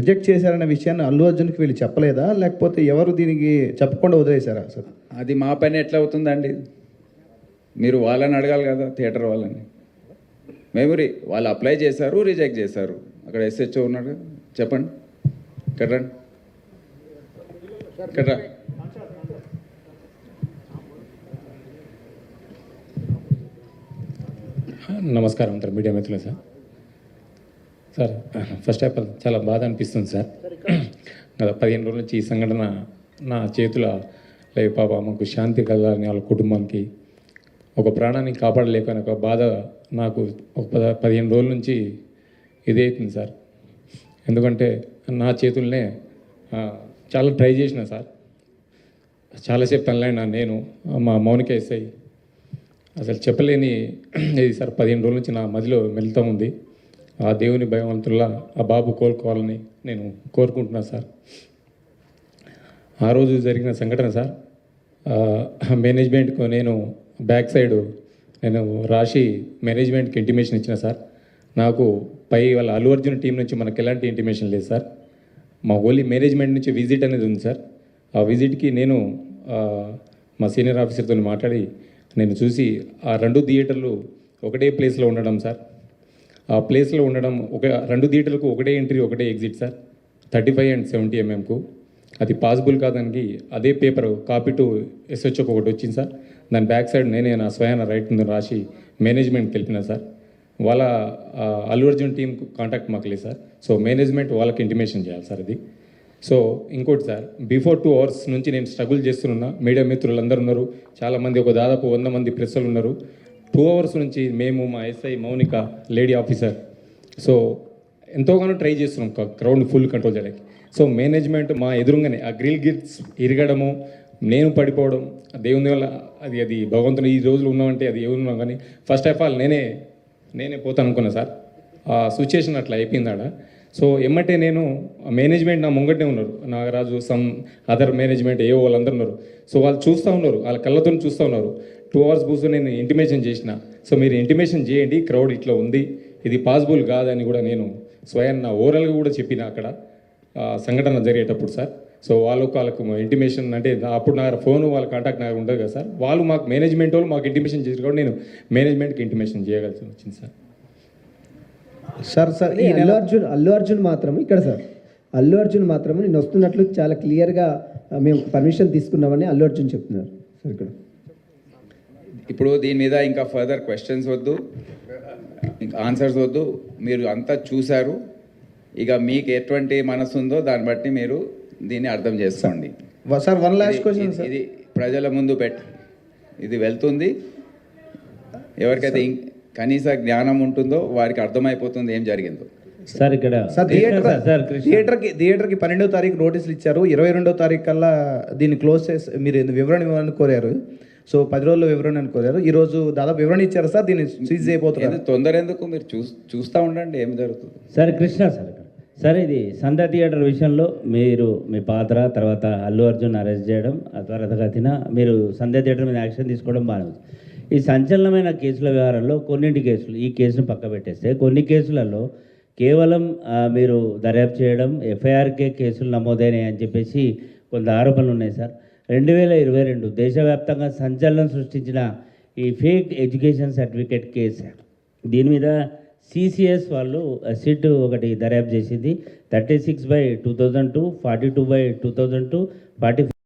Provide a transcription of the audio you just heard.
Reject చేశారనే విషయాన్ని అల్లు అర్జున్కి వీళ్ళు చెప్పలేదా, లేకపోతే ఎవరు దీనికి చెప్పకుండా వదిలేశారా సార్? అది మా పని ఎట్లా అవుతుందండి? మీరు వాళ్ళని అడగాలి కదా, థియేటర్ వాళ్ళని. మెమరీ వాళ్ళు అప్లై చేశారు, రిజెక్ట్ చేశారు. అక్కడ ఎస్హెచ్ఓ ఉన్నాడు, చెప్పండి. ఇక్కడ రండి, ఇక్కడ రా. నమస్కారం సార్, మీడియా మిత్రులు. సార్ ఫస్ట్ ఆఫ్ ఆల్ చాలా బాధ అనిపిస్తుంది సార్. గత 15 రోజుల నుంచి ఈ సంఘటన నా చేతుల లేదు. పాప మాకు శాంతి కలగాలని, వాళ్ళ కుటుంబానికి ఒక ప్రాణాన్ని కాపాడలేకని ఒక బాధ నాకు ఒక 15 రోజుల నుంచి ఇదే అవుతుంది సార్. ఎందుకంటే నా చేతుల్నే చాలా ట్రై చేసిన సార్, చాలాసేపు తనలైనా నేను మా మౌనిక ఎస్ఐ అసలు చెప్పలేని ఇది సార్. 15 రోజుల నుంచి నా మదిలో మెలుతూ ఉంది. ఆ దేవుని భయవంతుల్లా ఆ బాబు కోలుకోవాలని నేను కోరుకుంటున్నాను సార్. ఆ రోజు జరిగిన సంఘటన సార్, మేనేజ్మెంట్కు నేను బ్యాక్ సైడ్ నేను రాసి మేనేజ్మెంట్కి ఇంటిమేషన్ ఇచ్చిన సార్. నాకు పై వాళ్ళ అల్లు అర్జున్ టీం నుంచి మనకు ఎలాంటి ఇంటిమేషన్ లేదు సార్. మా ఓన్లీ మేనేజ్మెంట్ నుంచి విజిట్ అనేది ఉంది సార్. ఆ విజిట్కి నేను మా సీనియర్ ఆఫీసర్తో మాట్లాడి నేను చూసి ఆ 2 థియేటర్లు ఒకటే ప్లేస్లో ఉండడం సార్. ఆ ప్లేస్లో ఉండడం 2 థియేటర్లకు ఒకటే ఎంట్రీ ఒకటే ఎగ్జిట్ సార్, 35 and 70 mm. అది పాసిబుల్ కాదానికి అదే పేపర్ కాపీ టు ఎస్హెచ్ఓకి ఒకటి వచ్చింది సార్. దాని బ్యాక్ సైడ్ నేనే నా స్వయాన రైట్ ముందు రాసి మేనేజ్మెంట్కి తెలిపిన సార్. వాళ్ళ అల్లు అర్జున్ టీం కాంటాక్ట్ మాకు లేదు సార్. సో మేనేజ్మెంట్ వాళ్ళకి ఇంటిమేషన్ చేయాలి సార్ అది. సో ఇంకోటి సార్, బిఫోర్ 2 hours నుంచి నేను స్ట్రగుల్ చేస్తున్నా. మీడియా మిత్రులు అందరూ ఉన్నారు, చాలామంది, ఒక దాదాపు 100 మంది ప్రెస్సులు ఉన్నారు. 2 hours నుంచి మేము, మా SI Mounika lady officer, so ఎంతోగానో ట్రై చేస్తున్నాం క్రౌడ్ ఫుల్ కంట్రోల్ చేయడానికి. సో మేనేజ్మెంట్ మా ఎదురుగానే ఆ గ్రిల్ గిట్స్ ఇరగడము, నేను పడిపోవడం, దేవుని వల్ల అది భగవంతుని ఈ రోజులు ఉన్నామంటే అది ఎవరున్నాం. కానీ ఫస్ట్ ఆఫ్ ఆల్ నేనే పోతాను అనుకున్నా సార్. ఆ సిచ్యుయేషన్ అట్లా అయిపోయింది ఆడ. సో ఎమ్మటే నేను మేనేజ్మెంట్ నా ముంగటే ఉన్నారు, నాగరాజు, సమ్ అదర్ మేనేజ్మెంట్ ఏవో వాళ్ళందరూ ఉన్నారు. సో వాళ్ళు చూస్తూ ఉన్నారు, వాళ్ళ కళ్ళతో చూస్తూ ఉన్నారు. 2 hours కూర్చొని నేను ఇంటిమేషన్ చేసిన. సో మీరు ఇంటిమేషన్ చేయండి, క్రౌడ్ ఇట్లా ఉంది, ఇది పాసిబుల్ కాదని కూడా నేను స్వయం ఓవరాల్గా కూడా చెప్పిన అక్కడ సంఘటన జరిగేటప్పుడు సార్. సో వాళ్ళకు ఇంటిమేషన్ అంటే అప్పుడు నా ఫోను వాళ్ళ కాంటాక్ట్ నాకు ఉండదు కదా సార్. వాళ్ళు మాకు మేనేజ్మెంట్ వాళ్ళు మాకు ఇంటిమేషన్ చేసి కూడా నేను మేనేజ్మెంట్కి ఇంటిమేషన్ చేయగలిసి వచ్చింది సార్. సార్ ఈ అల్లు అర్జున్ మాత్రం ఇక్కడ సార్, అల్లు అర్జున్ మాత్రం నేను వస్తున్నట్లు చాలా క్లియర్గా మేము పర్మిషన్ తీసుకున్నామని అల్లు అర్జున్ చెప్తున్నారు సార్ ఇక్కడ. ఇప్పుడు దీని మీద ఇంకా ఫర్దర్ క్వశ్చన్స్ వద్దు, ఇంకా ఆన్సర్స్ వద్దు. మీరు అంతా చూశారు, ఇక మీకు ఎటువంటి మనసు ఉందో దాన్ని బట్టి మీరు దీన్ని అర్థం చేసుకోండి సార్. 1 last question sir. ఇది ప్రజల ముందు ఇది వెళ్తుంది. ఎవరికైతే కనీస జ్ఞానం ఉంటుందో వారికి అర్థమైపోతుంది ఏం జరిగిందో సార్. ఇక్కడ థియేటర్కి 12వ తారీఖు నోటీసులు ఇచ్చారు. 22వ తారీఖు కల్లా దీన్ని క్లోజ్ చేసి మీరు వివరణ ఇవ్వాలని కోరారు. సో 10 రోజుల్లో వివరణ అని కోరారు. ఈరోజు దాదాపు వివరణ ఇచ్చారు సార్. దీన్ని సీజ్ అయిపోతుంది. తొందర ఎందుకు, మీరు చూస్తూ ఉండండి ఏం జరుగుతుంది సార్. కృష్ణ సార్, ఇది సంధ్య థియేటర్ విషయంలో మీరు మీ పాత్ర, తర్వాత అల్లు అర్జున్ అరెస్ట్ చేయడం, ఆ త్వరగతిన మీరు సంధ్య థియేటర్ మీద యాక్షన్ తీసుకోవడం బాగానే ఉంది. ఈ సంచలనమైన కేసుల వ్యవహారంలో కొన్నింటి కేసులు, ఈ కేసును పక్క పెట్టేస్తే కొన్ని కేసులలో కేవలం మీరు దర్యాప్తు చేయడం, ఎఫ్ఐఆర్కే కేసులు నమోదైనాయి అని చెప్పేసి కొంత ఆరోపణలు ఉన్నాయి సార్. 2022 దేశవ్యాప్తంగా సంచలనం సృష్టించిన ఈ ఫేక్ ఎడ్యుకేషన్ సర్టిఫికేట్ కేసు, దీని మీద సిసిఎస్ వాళ్ళు సిట్ ఒకటి దర్యాప్తు చేసింది. 36/2002, 42/2002, 44